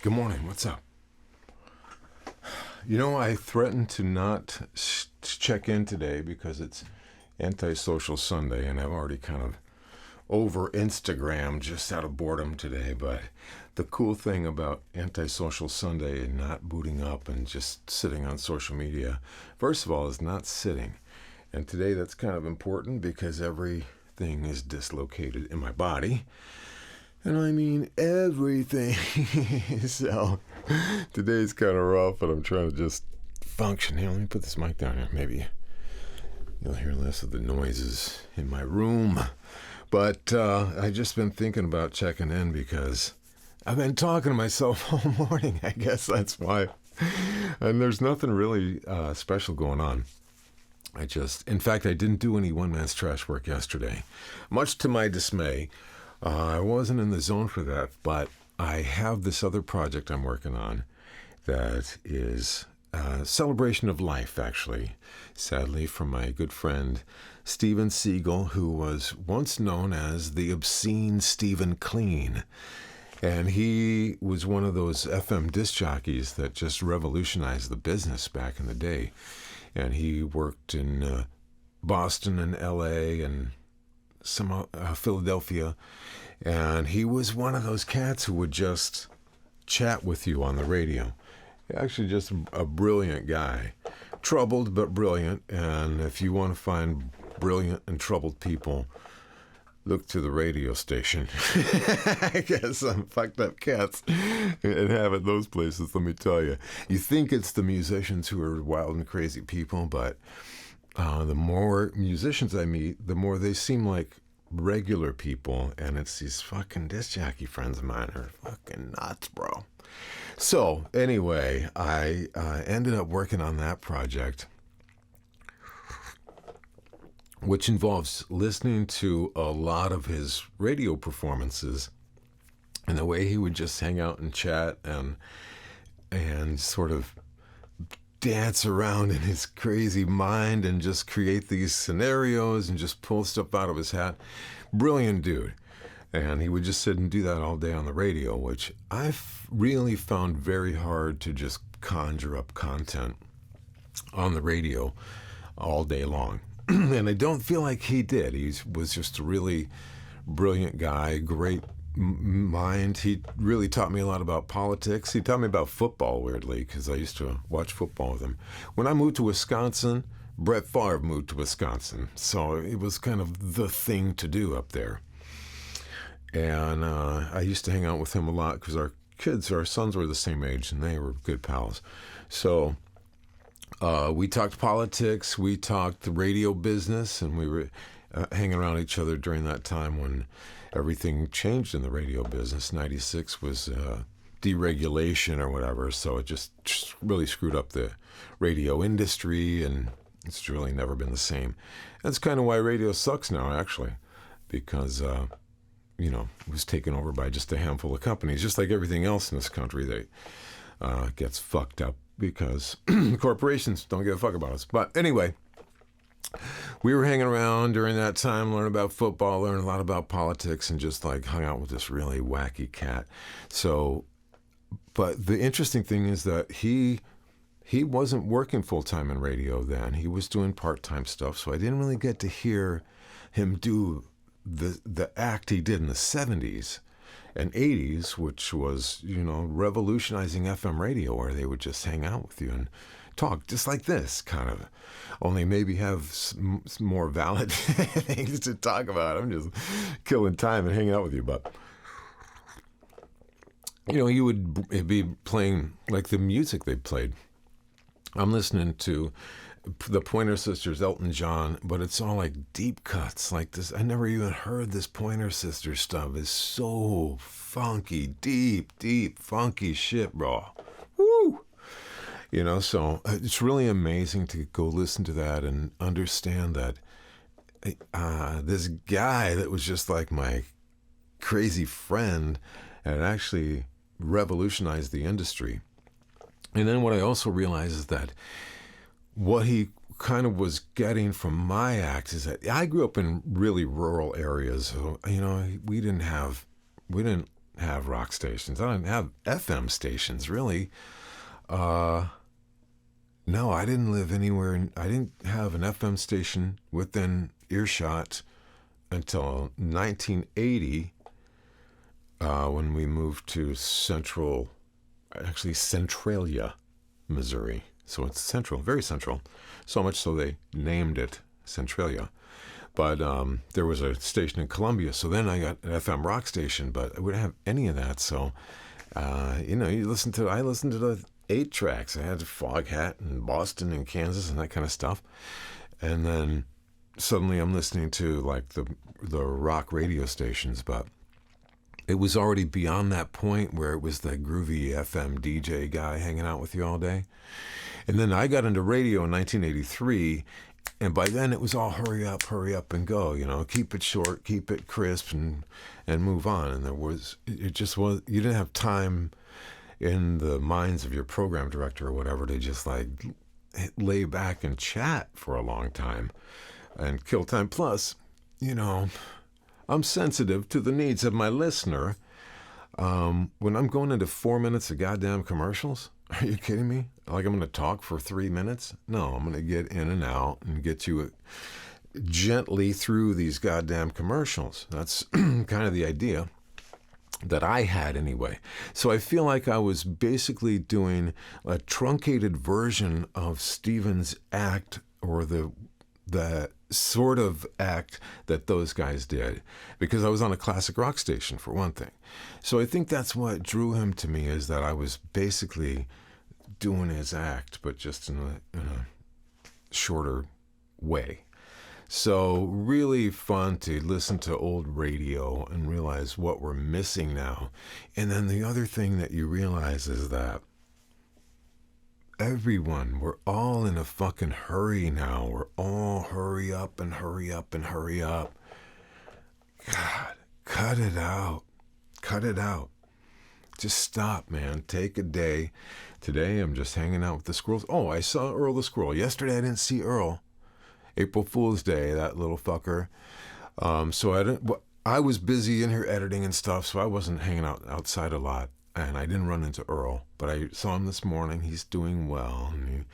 Good morning. What's up? You know, I threatened to not check in today because it's Antisocial Sunday, and I've already kind of over Instagram just out of boredom today. But the cool thing about Antisocial Sunday and not booting up and just sitting on social media, first of all, is not sitting. And today that's kind of important because everything is dislocated in my body. And I mean everything. So today's kind of rough, but I'm trying to just function. Here, let me put this mic down here. Maybe you'll hear less of the noises in my room. But I've just been thinking about checking in because I've been talking to myself all morning. I guess that's why. And there's nothing really special going on. In fact, I didn't do any one-man's trash work yesterday, much to my dismay. I wasn't in the zone for that, but I have this other project I'm working on that is a celebration of life, actually, sadly, from my good friend Steven Siegel, who was once known as the obscene Stephen Clean. And he was one of those FM disc jockeys that just revolutionized the business back in the day. And he worked in Boston and L.A. and some Philadelphia, and he was one of those cats who would just chat with you on the radio. Actually, just a brilliant guy, troubled but brilliant. And if you want to find brilliant and troubled people, look to the radio station. I guess some fucked up cats inhabit those places. Let me tell you, you think it's the musicians who are wild and crazy people, but the more musicians I meet, the more they seem like regular people, and it's these fucking disc jockey friends of mine who are fucking nuts, bro. So, anyway, I ended up working on that project, which involves listening to a lot of his radio performances and the way he would just hang out and chat and sort of dance around in his crazy mind and just create these scenarios and just pull stuff out of his hat. Brilliant dude. And he would just sit and do that all day on the radio, which I've really found very hard to just conjure up content on the radio all day long. And I don't feel like he did. He was just a really brilliant guy, great mind. He really taught me a lot about politics. He taught me about football, weirdly, because I used to watch football with him. When I moved to Wisconsin, Brett Favre moved to Wisconsin, so it was kind of the thing to do up there. And I used to hang out with him a lot because our sons were the same age, and they were good pals. So we talked politics, we talked the radio business, and we were hanging around each other during that time when everything changed in the radio business. 96 was deregulation or whatever, so it just really screwed up the radio industry, and it's really never been the same. That's kind of why radio sucks now, actually, because it was taken over by just a handful of companies, just like everything else in this country that gets fucked up because corporations don't give a fuck about us. But anyway, we were hanging around during that time, learning about football, learning a lot about politics, and just like hung out with this really wacky cat. So, but the interesting thing is that he wasn't working full-time in radio then. He was doing part-time stuff, so I didn't really get to hear him do the act he did in the 70s and 80s, which was, revolutionizing FM radio, where they would just hang out with you and talk just like this, kind of, only maybe have more valid things to talk about. I'm just killing time and hanging out with you, but he would be playing like the music they played. I'm listening to the Pointer Sisters, Elton John, but it's all like deep cuts like this. I never even heard this Pointer Sisters stuff. It's so funky, deep, funky shit, bro. Woo! So it's really amazing to go listen to that and understand that this guy that was just like my crazy friend had actually revolutionized the industry. And then what I also realized is that what he kind of was getting from my act is that I grew up in really rural areas. So, we didn't have rock stations. I didn't have FM stations, really. No, I didn't live anywhere. I didn't have an FM station within earshot until 1980, when we moved to Centralia, Missouri. So it's central, very central. So much so they named it Centralia. But there was a station in Columbia. So then I got an FM rock station, but I wouldn't have any of that. So, I listened to the 8 tracks. I had Foghat and Boston and Kansas and that kind of stuff. And then suddenly I'm listening to like the rock radio stations, but it was already beyond that point where it was the groovy FM DJ guy hanging out with you all day. And then I got into radio in 1983, and by then it was all hurry up and go, keep it short, keep it crisp, and move on. And you didn't have time in the minds of your program director or whatever to just like lay back and chat for a long time and kill time. Plus, I'm sensitive to the needs of my listener. When I'm going into 4 minutes of goddamn commercials, are you kidding me? Like I'm going to talk for 3 minutes? No, I'm going to get in and out and get you gently through these goddamn commercials. That's kind of the idea that I had anyway. So I feel like I was basically doing a truncated version of Stephen's act, or the sort of act that those guys did, because I was on a classic rock station for one thing. So I think that's what drew him to me, is that I was basically doing his act, but just in a shorter way. So really fun to listen to old radio and realize what we're missing now. And then the other thing that you realize is that we're all in a fucking hurry now. We're all hurry up and hurry up and hurry up. God, cut it out. Cut it out. Just stop, man. Take a day. Today I'm just hanging out with the squirrels. Oh, I saw Earl the squirrel. Yesterday I didn't see Earl. April Fool's Day, that little fucker. So I was busy in here editing and stuff, so I wasn't hanging out outside a lot. And I didn't run into Earl, but I saw him this morning. He's doing well, and he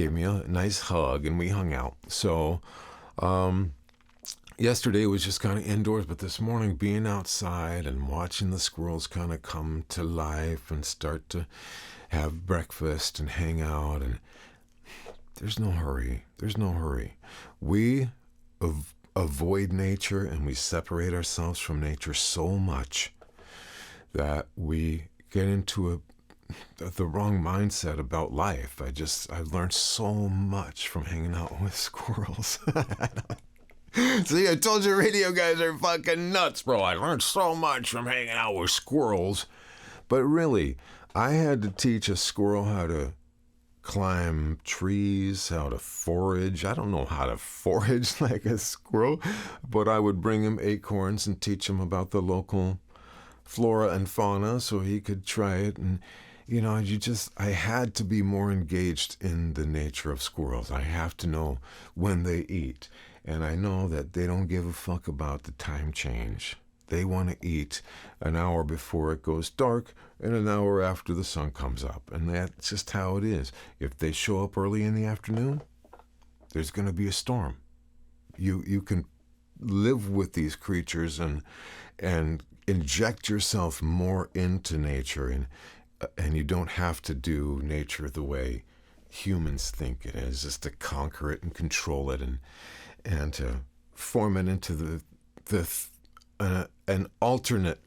gave me a nice hug, and we hung out. So yesterday was just kind of indoors, but this morning being outside and watching the squirrels kind of come to life and start to have breakfast and hang out, and there's no hurry. There's no hurry. We avoid nature, and we separate ourselves from nature so much that we get into the wrong mindset about life. I've learned so much from hanging out with squirrels. See, I told you radio guys are fucking nuts, bro. I learned so much from hanging out with squirrels. But really, I had to teach a squirrel how to climb trees, how to forage. I don't know how to forage like a squirrel, but I would bring him acorns and teach him about the local flora and fauna so he could try it. And I had to be more engaged in the nature of squirrels. I have to know when they eat, and I know that they don't give a fuck about the time change. They want to eat an hour before it goes dark and an hour after the sun comes up, and that's just how it is. If they show up early in the afternoon, there's going to be a storm. You can live with these creatures and inject yourself more into nature, and you don't have to do nature the way humans think it is, just to conquer it and control it and to form it into an alternate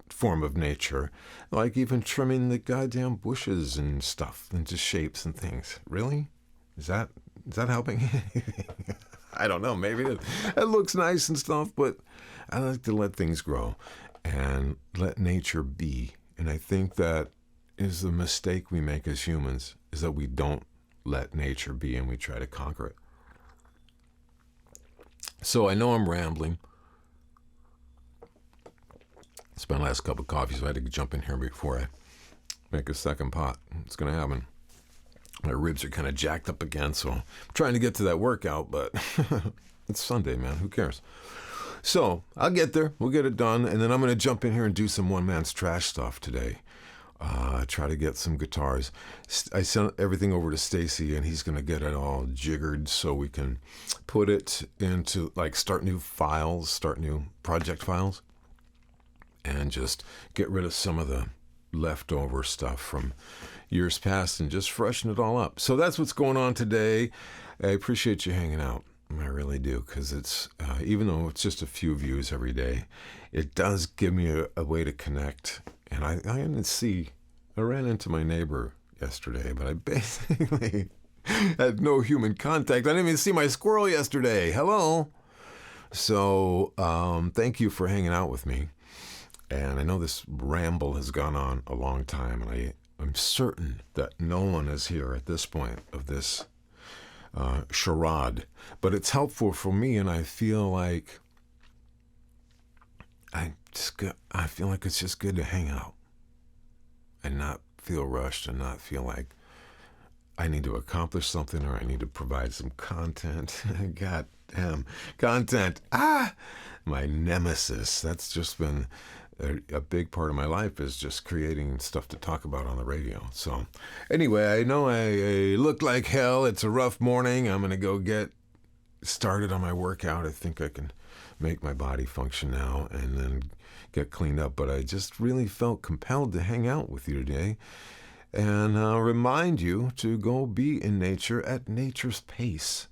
form of nature, like even trimming the goddamn bushes and stuff into shapes and things. Really? Is that helping? I don't know. Maybe it looks nice and stuff, but I like to let things grow and let nature be. And I think that is the mistake we make as humans, is that we don't let nature be and we try to conquer it. So I know I'm rambling. It's my last cup of coffee, so I had to jump in here before I make a second pot. It's going to happen. My ribs are kind of jacked up again, so I'm trying to get to that workout, but it's Sunday, man. Who cares? So I'll get there. We'll get it done. And then I'm going to jump in here and do some one man's trash stuff today. Try to get some guitars. I sent everything over to Stacy, and he's going to get it all jiggered so we can put it into, like, start new files, start new project files, and just get rid of some of the leftover stuff from years past and just freshen it all up. So that's what's going on today. I appreciate you hanging out. I really do, because it's, even though it's just a few views every day, it does give me a way to connect. And I ran into my neighbor yesterday, but I basically had no human contact. I didn't even see my squirrel yesterday. Hello. So thank you for hanging out with me. And I know this ramble has gone on a long time, and I'm certain that no one is here at this point of this charade. But it's helpful for me, and I feel like it's just good to hang out and not feel rushed and not feel like I need to accomplish something or I need to provide some content. God damn, content. My nemesis. That's just been a big part of my life, is just creating stuff to talk about on the radio. So anyway, I know I look like hell. It's a rough morning. I'm going to go get started on my workout. I think I can make my body function now and then get cleaned up. But I just really felt compelled to hang out with you today and remind you to go be in nature at nature's pace.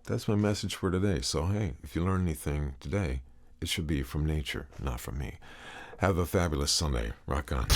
That's my message for today. So, hey, if you learn anything today, it should be from nature, not from me. Have a fabulous Sunday. Rock on.